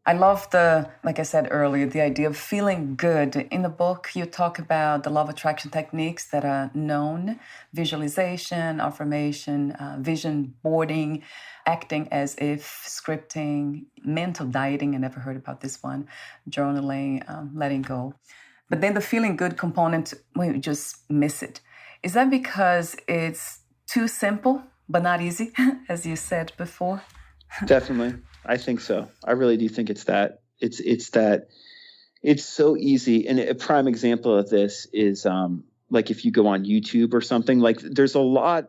I love like I said earlier, the idea of feeling good. In the book, you talk about the law of attraction techniques that are known: visualization, affirmation, vision boarding, acting as if, scripting, mental dieting. I never heard about this one, journaling, letting go. But then the feeling good component, we just miss it. Is that because it's too simple, but not easy, as you said before? Definitely. I think so. I really do think it's that. It's that it's so easy. And a prime example of this is like if you go on YouTube or something, like there's a lot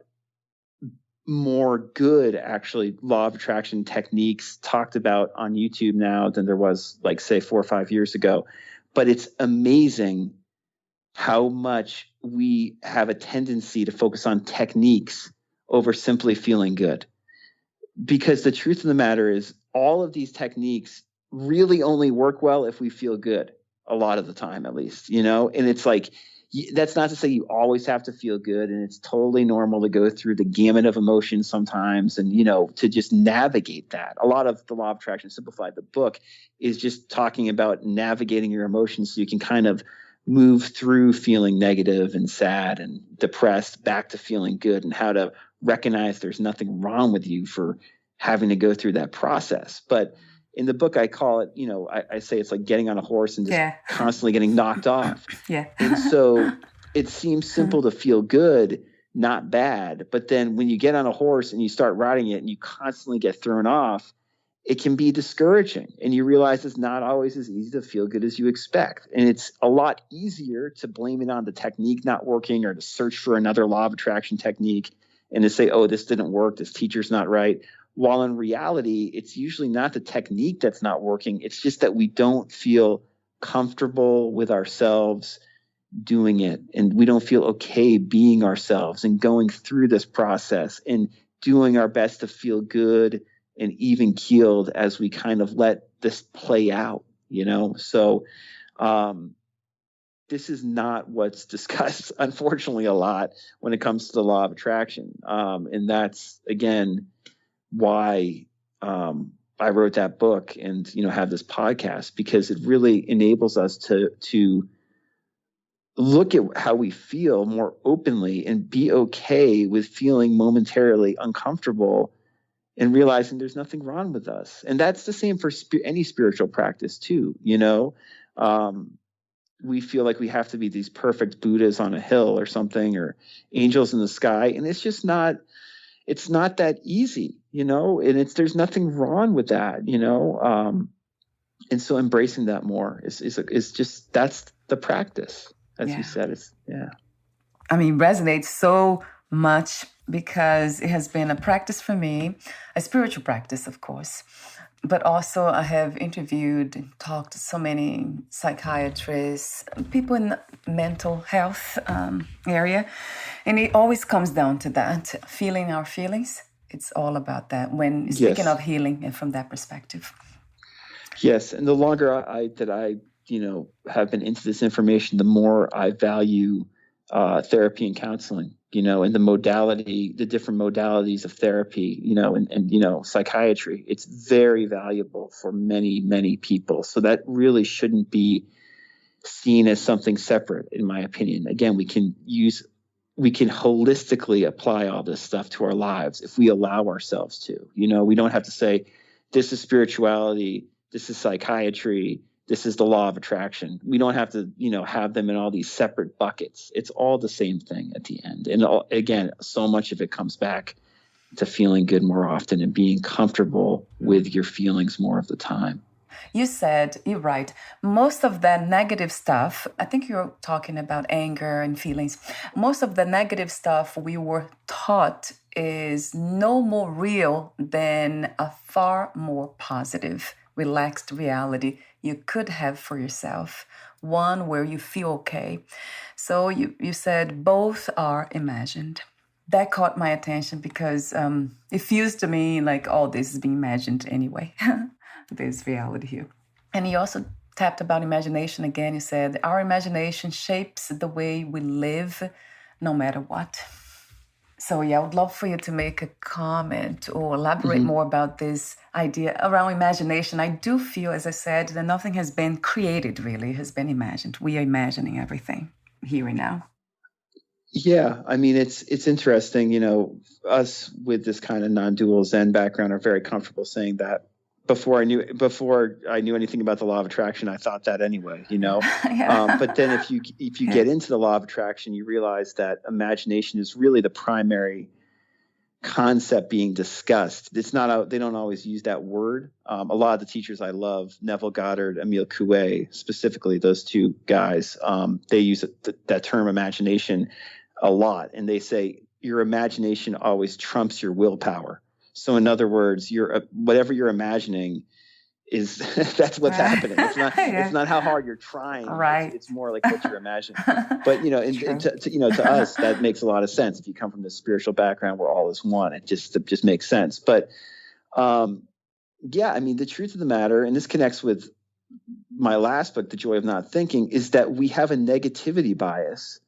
more good actually law of attraction techniques talked about on YouTube now than there was like say 4 or 5 years ago. But it's amazing how much we have a tendency to focus on techniques over simply feeling good. Because the truth of the matter is all of these techniques really only work well if we feel good, a lot of the time at least, and it's like, that's not to say you always have to feel good, and it's totally normal to go through the gamut of emotions sometimes, and to just navigate that. A lot of the Law of Attraction Simplified, the book, is just talking about navigating your emotions so you can kind of move through feeling negative and sad and depressed back to feeling good, and how to recognize there's nothing wrong with you for having to go through that process. But in the book, I call it, I say it's like getting on a horse and just constantly getting knocked off. Yeah. And so it seems simple to feel good, not bad. But then when you get on a horse and you start riding it and you constantly get thrown off, it can be discouraging. And you realize it's not always as easy to feel good as you expect. And it's a lot easier to blame it on the technique not working, or to search for another law of attraction technique and to say, oh, this didn't work, this teacher's not right. While in reality, it's usually not the technique that's not working. It's just that we don't feel comfortable with ourselves doing it. And we don't feel okay being ourselves and going through this process and doing our best to feel good and even keeled as we kind of let this play out, So this is not what's discussed, unfortunately, a lot when it comes to the law of attraction. And that's, again, why I wrote that book and, have this podcast, because it really enables us to look at how we feel more openly and be okay with feeling momentarily uncomfortable and realizing there's nothing wrong with us. And that's the same for any spiritual practice too. We feel like we have to be these perfect Buddhas on a hill or something, or angels in the sky. And it's just not, it's not that easy, and there's nothing wrong with that, and so embracing that more is just, that's the practice, as you said. I mean, resonates so much because it has been a practice for me, a spiritual practice, of course. But also I have interviewed and talked to so many psychiatrists, people in the mental health area. And it always comes down to that, feeling our feelings. It's all about that when speaking of healing and from that perspective. Yes. And the longer I have been into this information, the more I value therapy and counseling, and the different modalities of therapy, and psychiatry. It's very valuable for many, many people. So that really shouldn't be seen as something separate, in my opinion. Again, we can holistically apply all this stuff to our lives if we allow ourselves to. We don't have to say, this is spirituality, this is psychiatry, this is the law of attraction. We don't have to, have them in all these separate buckets. It's all the same thing at the end. And again, so much of it comes back to feeling good more often and being comfortable with your feelings more of the time. You said, you're right, most of that negative stuff, I think you're talking about anger and feelings. Most of the negative stuff we were taught is no more real than a far more positive, relaxed reality you could have for yourself, one where you feel okay. So you said both are imagined. That caught my attention because it feels to me like all this is being imagined anyway. There's reality here. And you also tapped about imagination again. You said our imagination shapes the way we live no matter what. So, yeah, I would love for you to make a comment or elaborate Hmm. more about this idea around imagination. I do feel, as I said, that nothing has been created really, it has been imagined. We are imagining everything here and now. Yeah, I mean it's interesting. Us with this kind of non-dual Zen background are very comfortable saying that. Before I knew anything about the law of attraction, I thought that anyway. But then Yeah. if you Yeah. get into the law of attraction, you realize that imagination is really the primary concept being discussed. It's not they don't always use that word. A lot of the teachers I love, Neville Goddard, Emile Coué, specifically those two guys, they use that term imagination a lot, and they say your imagination always trumps your willpower. So in other words, whatever you're imagining is that's what's happening. It's Yeah. not how hard you're trying. Right. It's more like what you're imagining. But True. to us that makes a lot of sense. If you come from this spiritual background where all is one, it just makes sense. But um, yeah, I mean the truth of the matter, and this connects with my last book, The Joy of Not Thinking, is that we have a negativity bias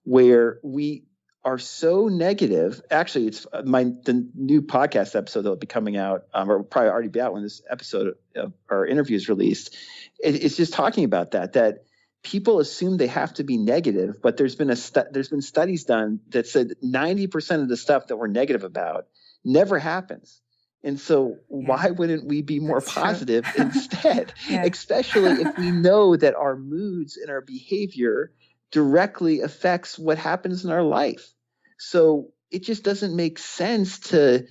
where we are so negative. Actually, it's the new podcast episode that will be coming out, or will probably already be out when this episode of our interview is released. It's just talking about that people assume they have to be negative, but there's been studies done that said 90% of the stuff that we're negative about never happens. And so Yeah, why wouldn't we be more that's true. positive instead? Yeah. Especially if we know that our moods and our behavior directly affects what happens in our life. So it just doesn't make sense to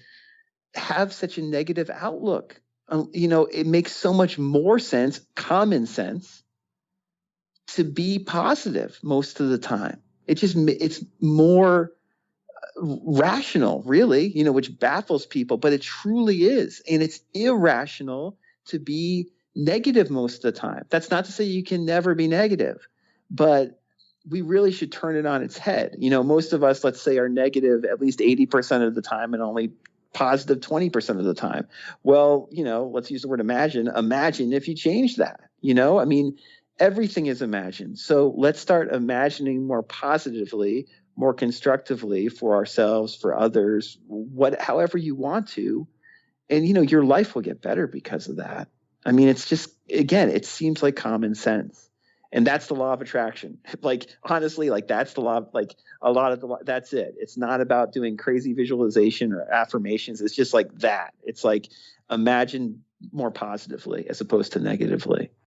have such a negative outlook. It makes so much more sense, common sense, to be positive most of the time. It's more rational, really, which baffles people, but it truly is. And it's irrational to be negative most of the time. That's not to say you can never be negative, but we really should turn it on its head. Most of us, let's say, are negative at least 80% of the time and only positive 20% of the time. Well, let's use the word imagine. Imagine if you change that. I mean, everything is imagined. So let's start imagining more positively, more constructively for ourselves, for others, however you want to. And, your life will get better because of that. I mean, it's just, again, it seems like common sense. And that's the law of attraction. Like, honestly, like that's the law, like a lot of that's it. It's not about doing crazy visualization or affirmations. It's just like that. It's like imagine more positively as opposed to negatively.